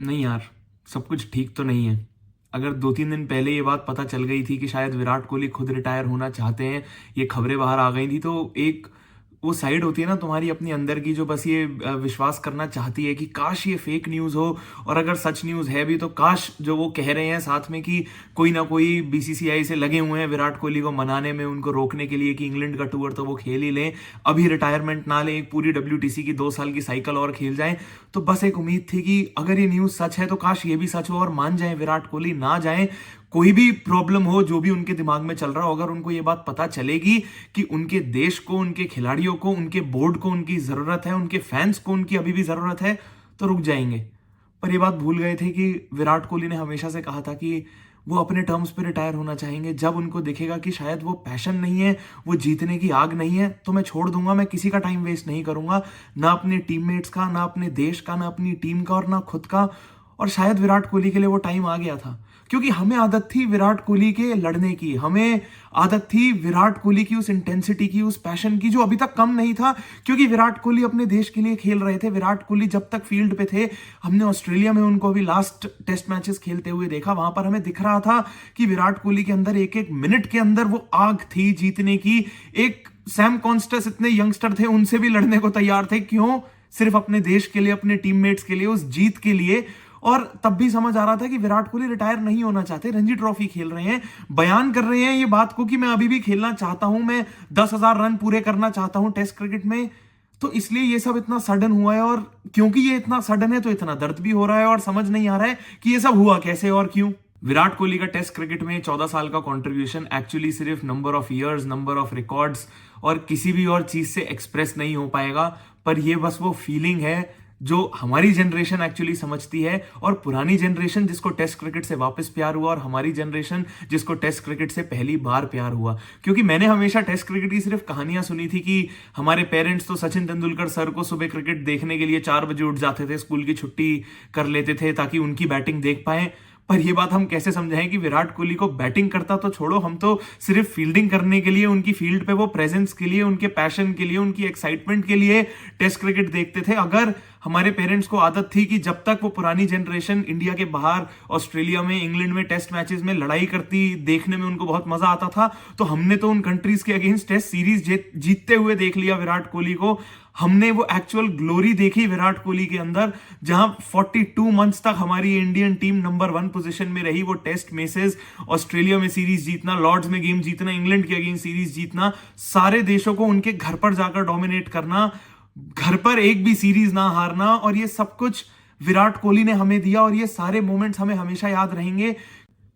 नहीं यार, सब कुछ ठीक तो नहीं है। अगर 2-3 दिन पहले ये बात पता चल गई थी कि शायद विराट कोहली खुद रिटायर होना चाहते हैं, ये खबरें बाहर आ गई थी, तो एक वो साइड होती है ना तुम्हारी अपनी अंदर की, जो बस ये विश्वास करना चाहती है कि काश ये फेक न्यूज़ हो, और अगर सच न्यूज़ है भी तो काश जो वो कह रहे हैं साथ में कि कोई ना कोई बीसीसीआई से लगे हुए हैं विराट कोहली को मनाने में, उनको रोकने के लिए कि इंग्लैंड का टूर तो वो खेल ही लें, अभी रिटायरमेंट ना लें, एक पूरी WTC की 2 साल की साइकिल और खेल जाएं। तो बस एक उम्मीद थी कि अगर ये न्यूज़ सच है तो काश ये भी सच हो और मान जाए विराट कोहली, ना जाएं। कोई भी प्रॉब्लम हो, जो भी उनके दिमाग में चल रहा हो, अगर उनको ये बात पता चलेगी कि उनके देश को, उनके खिलाड़ियों को, उनके बोर्ड को उनकी जरूरत है, उनके फैंस को उनकी अभी भी जरूरत है, तो रुक जाएंगे। पर ये बात भूल गए थे कि विराट कोहली ने हमेशा से कहा था कि वो अपने टर्म्स पे रिटायर होना चाहेंगे। जब उनको दिखेगा कि शायद वो पैशन नहीं है, वो जीतने की आग नहीं है, तो मैं छोड़ दूंगा, मैं किसी का टाइम वेस्ट नहीं करूंगा, ना अपने टीममेट्स का, ना अपने देश का, ना अपनी टीम का, और ना खुद का। और शायद विराट कोहली के लिए वो टाइम आ गया था, क्योंकि हमें आदत थी विराट कोहली के लड़ने की, हमें आदत थी विराट कोहली की उस इंटेंसिटी की, उस पैशन की, जो अभी तक कम नहीं था, क्योंकि विराट कोहली अपने देश के लिए खेल रहे थे। विराट कोहली जब तक फील्ड पे थे, हमने ऑस्ट्रेलिया में उनको अभी लास्ट टेस्ट मैचेस खेलते हुए देखा, वहां पर हमें दिख रहा था कि विराट कोहली के अंदर एक एक मिनट के अंदर वो आग थी जीतने की। एक सैम कॉन्स्टेस इतने यंगस्टर थे, उनसे भी लड़ने को तैयार थे। क्यों? सिर्फ अपने देश के लिए, अपने टीममेट्स के लिए, उस जीत के लिए। और तब भी समझ आ रहा था कि विराट कोहली रिटायर नहीं होना चाहते, रणजी ट्रॉफी खेल रहे हैं, बयान कर रहे हैं ये बात को कि मैं अभी भी खेलना चाहता हूं, मैं 10,000 रन पूरे करना चाहता हूं टेस्ट क्रिकेट में। तो इसलिए ये सब इतना सडन हुआ है, और क्योंकि ये इतना सडन है तो इतना दर्द भी हो रहा है, और समझ नहीं आ रहा है कि ये सब हुआ कैसे और क्यों। विराट कोहली का टेस्ट क्रिकेट में 14 साल का कंट्रीब्यूशन एक्चुअली सिर्फ number of years, number of records और किसी भी और चीज से एक्सप्रेस नहीं हो पाएगा। पर ये बस वो फीलिंग है जो हमारी जनरेशन एक्चुअली समझती है, और पुरानी जनरेशन जिसको टेस्ट क्रिकेट से वापस प्यार हुआ, और हमारी जनरेशन जिसको टेस्ट क्रिकेट से पहली बार प्यार हुआ। क्योंकि मैंने हमेशा टेस्ट क्रिकेट की सिर्फ कहानियां सुनी थी कि हमारे पेरेंट्स तो सचिन तेंदुलकर सर को सुबह क्रिकेट देखने के लिए 4 बजे उठ जाते थे, स्कूल की छुट्टी कर लेते थे ताकि उनकी बैटिंग देख पाए। पर ये बात हम कैसे समझाएं कि विराट कोहली को बैटिंग करता तो छोड़ो, हम तो सिर्फ फील्डिंग करने के लिए, उनकी फील्ड पे वो प्रेजेंस के लिए, उनके पैशन के लिए, उनकी एक्साइटमेंट के लिए टेस्ट क्रिकेट देखते थे। अगर हमारे पेरेंट्स को आदत थी कि जब तक वो पुरानी जनरेशन इंडिया के बाहर, ऑस्ट्रेलिया में, इंग्लैंड में टेस्ट मैचेस में लड़ाई करती देखने में उनको बहुत मजा आता था, तो हमने तो उन कंट्रीज के अगेंस्ट टेस्ट सीरीज जीतते हुए देख लिया विराट कोहली को। हमने वो एक्चुअल ग्लोरी देखी विराट कोहली के अंदर, जहां 42 मंथ्स तक हमारी इंडियन टीम नंबर 1 पोजीशन में रही। वो टेस्ट मैचेस, ऑस्ट्रेलिया में सीरीज जीतना, लॉर्ड्स में गेम जीतना, इंग्लैंड के अगेंस्ट सीरीज जीतना, सारे देशों को उनके घर पर जाकर डोमिनेट करना, घर पर एक भी सीरीज ना हारना, और ये सब कुछ विराट कोहली ने हमें दिया। और ये सारे मोमेंट्स हमें हमेशा याद रहेंगे,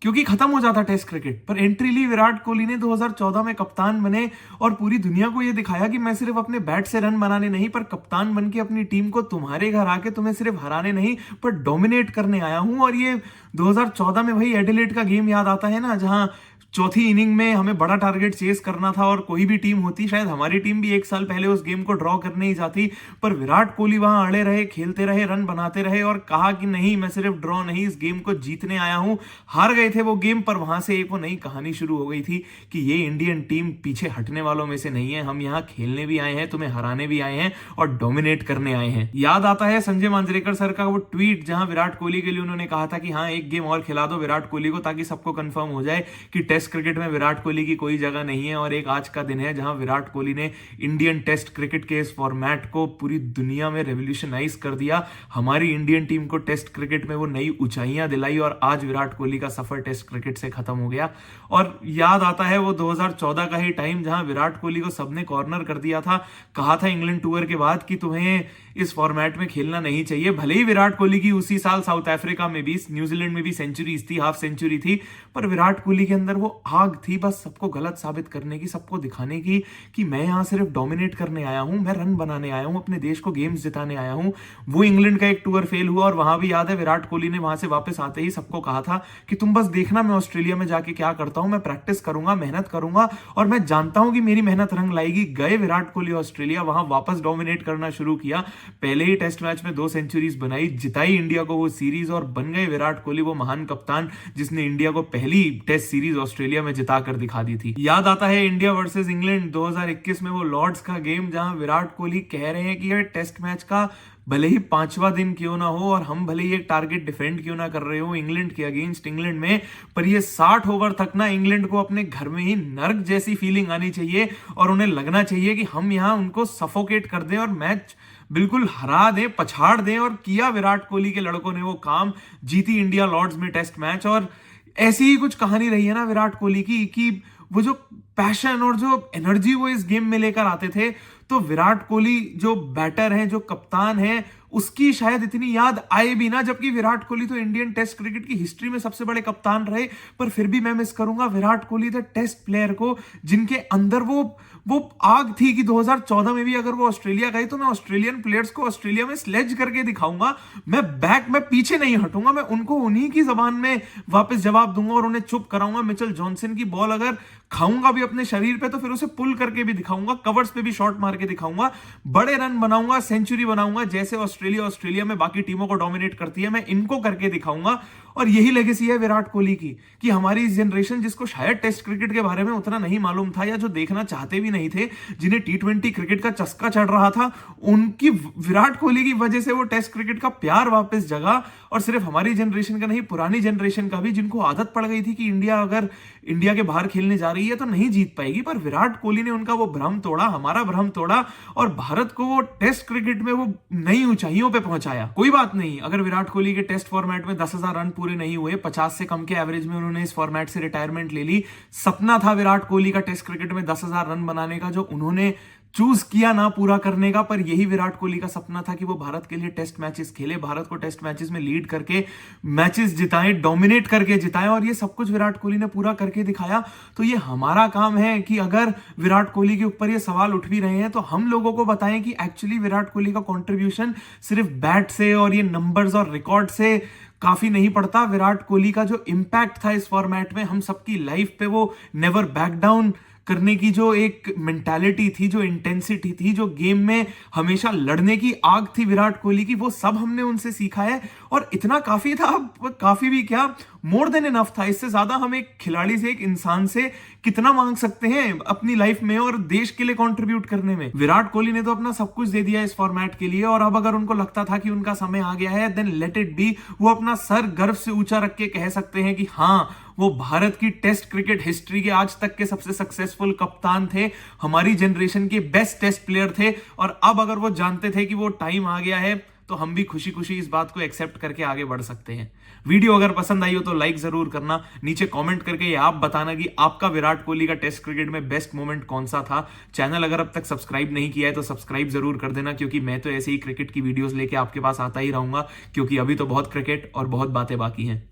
क्योंकि खत्म हो जाता टेस्ट क्रिकेट, पर एंट्री ली विराट कोहली ने, 2014 में कप्तान बने, और पूरी दुनिया को यह दिखाया कि मैं सिर्फ अपने बैट से रन बनाने नहीं, पर कप्तान बन के अपनी टीम को तुम्हारे घर आके तुम्हें सिर्फ हराने नहीं पर डोमिनेट करने आया हूं। और ये 2014 में वही एडिलेड का गेम याद आता है ना, जहां चौथी इनिंग में हमें बड़ा टारगेट चेस करना था, और कोई भी टीम होती, शायद हमारी टीम भी 1 साल पहले उस गेम को ड्रॉ करने ही जाती, पर विराट कोहली वहां अड़े रहे, खेलते रहे, रन बनाते रहे, और कहा कि नहीं, मैं सिर्फ ड्रॉ नहीं, इस गेम को जीतने आया हूं। हार गए थे वो गेम, पर वहां से एक वो नई कहानी शुरू हो गई थी कि ये इंडियन टीम पीछे हटने वालों में से नहीं है, हम यहाँ खेलने भी आए हैं, तुम्हें हराने भी आए हैं, और डोमिनेट करने आए हैं। याद आता है संजय मांजरेकर सर का वो ट्वीट, जहां विराट कोहली के लिए उन्होंने कहा था कि हाँ, एक गेम और खिला दो विराट कोहली को, ताकि सबको कंफर्म हो जाए कि टेस्ट क्रिकेट में विराट कोहली की कोई जगह नहीं है। और एक आज का दिन है जहां विराट कोहली ने इंडियन टेस्ट क्रिकेट के इस फॉर्मेट को पूरी दुनिया में रेवोल्यूशनाइज कर दिया, हमारी इंडियन टीम को टेस्ट क्रिकेट में वो नई ऊंचाइयां दिलाई, और आज विराट कोहली का सफर टेस्ट क्रिकेट से खत्म हो गया। और याद आता है वो 2014 का ही टाइम, जहां विराट कोहली को सबने कॉर्नर कर दिया था, कहा था इंग्लैंड टूर के बाद कि तुम्हें इस फॉर्मेट में खेलना नहीं चाहिए। भले ही विराट कोहली की उसी साल साउथ अफ्रीका में भी, न्यूजीलैंड में भी सेंचुरीज थी, हाफ सेंचुरी थी, पर विराट कोहली के अंदर वो आग थी बस सबको गलत साबित करने की, सबको दिखाने की कि मैं यहां सिर्फ डोमिनेट करने आया हूं, मैं रन बनाने आया हूं, अपने देश को गेम्स जिताने आया हूं। वो इंग्लैंड का एक टूर फेल हुआ, और वहां भी याद है विराट कोहली ने वहां से वापस आते ही सबको कहा था कि तुम बस देखना मैं ऑस्ट्रेलिया में जाके क्या करता हूं, मैं प्रैक्टिस करूंगा, मेहनत करूंगा, और मैं जानता हूं कि मेरी मेहनत रंग लाएगी। गए विराट कोहली ऑस्ट्रेलिया, वहां वापस डोमिनेट करना शुरू किया, पहले ही टेस्ट मैच में 2 सेंचुरीज बनाई, जिताई इंडिया को वो सीरीज, और बन गए विराट कोहली वो महान कप्तान जिसने इंडिया को पहली टेस्ट सीरीज ऑस्ट्रेलिया में जिताकर दिखा दी थी। याद आता है इंडिया वर्सेस इंग्लैंड 2021 में वो लॉर्ड्स का गेम, जहां विराट कोहली कह रहे हैं कि ये टेस्ट मैच का भले ही 5वां दिन क्यों ना हो और हम भले ही एक टारगेट डिफेंड क्यों ना कर रहे हो इंग्लैंड के अगेंस्ट इंग्लैंड में, पर ये 60 ओवर तक ना इंग्लैंड को अपने घर में ही नर्क जैसी फीलिंग आनी चाहिए और उन्हें लगना चाहिए कि हम यहां उनको सफोकेट कर दें और मैच बिल्कुल हरा दें, पछाड़ दें। और किया विराट कोहली के लड़कों ने वो काम, जीती इंडिया लॉर्ड्स में टेस्ट मैच। और ऐसी ही कुछ कहानी रही है ना विराट कोहली की, कि वो जो पैशन और जो एनर्जी वो इस गेम में लेकर आते थे, तो विराट कोहली जो बैटर हैं, जो कप्तान हैं, उसकी शायद इतनी याद आए भी ना। जबकि विराट कोहली तो इंडियन टेस्ट क्रिकेट की हिस्ट्री में सबसे बड़े कप्तान रहे, पर फिर भी मैं मिस करूंगा Virat Kohli the test player को, जिनके अंदर वो आग थी कि 2014 में भी अगर वो ऑस्ट्रेलिया गए तो मैं ऑस्ट्रेलियन प्लेयर्स को ऑस्ट्रेलिया में स्लेज करके दिखाऊंगा, मैं पीछे नहीं हटूंगा, मैं उनको उन्हीं की जबान में वापस जवाब दूंगा और उन्हें चुप कराऊंगा। मिचेल जॉनसन की बॉल अगर खाऊंगा भी अपने शरीर पे तो फिर उसे पुल करके भी दिखाऊंगा, कवर्स पे भी शॉट मार के दिखाऊंगा, बड़े रन बनाऊंगा, सेंचुरी बनाऊंगा, जैसे ऑस्ट्रेलिया में बाकी टीमों को डोमिनेट करती है, मैं इनको करके दिखाऊंगा। और यही लेगेसी है विराट कोहली की, कि हमारी जनरेशन जिसको शायद टेस्ट क्रिकेट के बारे में उतना नहीं मालूम था, या जो देखना चाहते भी नहीं थे, जिन्हें T20 क्रिकेट का चस्का चढ़ रहा था, उनकी विराट कोहली की वजह से वो टेस्ट क्रिकेट का प्यार वापस जगा। और सिर्फ हमारी जनरेशन का नहीं, पुरानी जनरेशन का भी, जिनको आदत पड़ गई थी कि इंडिया अगर इंडिया के बाहर खेलने जा रही है तो नहीं जीत पाएगी, पर विराट कोहली ने उनका वो भ्रम तोड़ा, हमारा भ्रम तोड़ा, और भारत को वो टेस्ट क्रिकेट में वो नई ऊंचाइयों पे पहुंचाया। कोई बात नहीं, अगर विराट कोहली के टेस्ट फॉर्मेट में 10,000 रन पूरे नहीं हुए, 50 से कम के एवरेज में उन्होंने इस फॉर्मेट से रिटायरमेंट ले ली। सपना था विराट कोहली का टेस्ट क्रिकेट में 10,000 रन बनाने का, जो उन्होंने चूज किया ना पूरा करने का, पर यही विराट कोहली का सपना था कि वो भारत के लिए टेस्ट मैचेस खेले, भारत को टेस्ट मैचेस में लीड करके मैचेस जिताएं, डोमिनेट करके जिताएं, और ये सब कुछ विराट कोहली ने पूरा करके दिखाया। तो ये हमारा काम है कि अगर विराट कोहली के ऊपर ये सवाल उठ भी रहे हैं तो हम लोगों को बताएं कि एक्चुअली विराट कोहली का कंट्रीब्यूशन सिर्फ बैट से और ये नंबर्स और रिकॉर्ड से काफी नहीं पड़ता। विराट कोहली का जो इंपैक्ट था इस फॉर्मेट में, हम सबकी लाइफ पे वो नेवर बैक डाउन करने की जो एक मेंटालिटी थी, जो इंटेंसिटी थी, जो गेम में हमेशा लड़ने की आग थी विराट कोहली की, वो सब हमने उनसे सीखा है। और इतना काफी था, काफी भी क्या, मोर देन इनफ था। इससे ज्यादा हम एक खिलाड़ी से, एक इंसान से कितना मांग सकते हैं अपनी लाइफ में और देश के लिए कंट्रीब्यूट करने में। विराट कोहली ने तो अपना सब कुछ दे दिया इस फॉर्मेट के लिए, और अब अगर उनको लगता था कि उनका समय आ गया है, देन लेट इट बी। वो अपना सर गर्व से ऊंचा रख के कह सकते हैं कि हाँ, वो भारत की टेस्ट क्रिकेट हिस्ट्री के आज तक के सबसे सक्सेसफुल कप्तान थे, हमारी जनरेशन के बेस्ट टेस्ट प्लेयर थे। और अब अगर वो जानते थे कि वो टाइम आ गया है, तो हम भी खुशी खुशी इस बात को एक्सेप्ट करके आगे बढ़ सकते हैं। वीडियो अगर पसंद आई हो तो लाइक जरूर करना, नीचे कमेंट करके ये आप बताना कि आपका विराट कोहली का टेस्ट क्रिकेट में बेस्ट मोमेंट कौन सा था। चैनल अगर अब तक सब्सक्राइब नहीं किया है तो सब्सक्राइब जरूर कर देना, क्योंकि मैं तो ऐसे ही क्रिकेट की वीडियोस लेके आपके पास आता ही रहूंगा, क्योंकि अभी तो बहुत क्रिकेट और बहुत बातें बाकी हैं।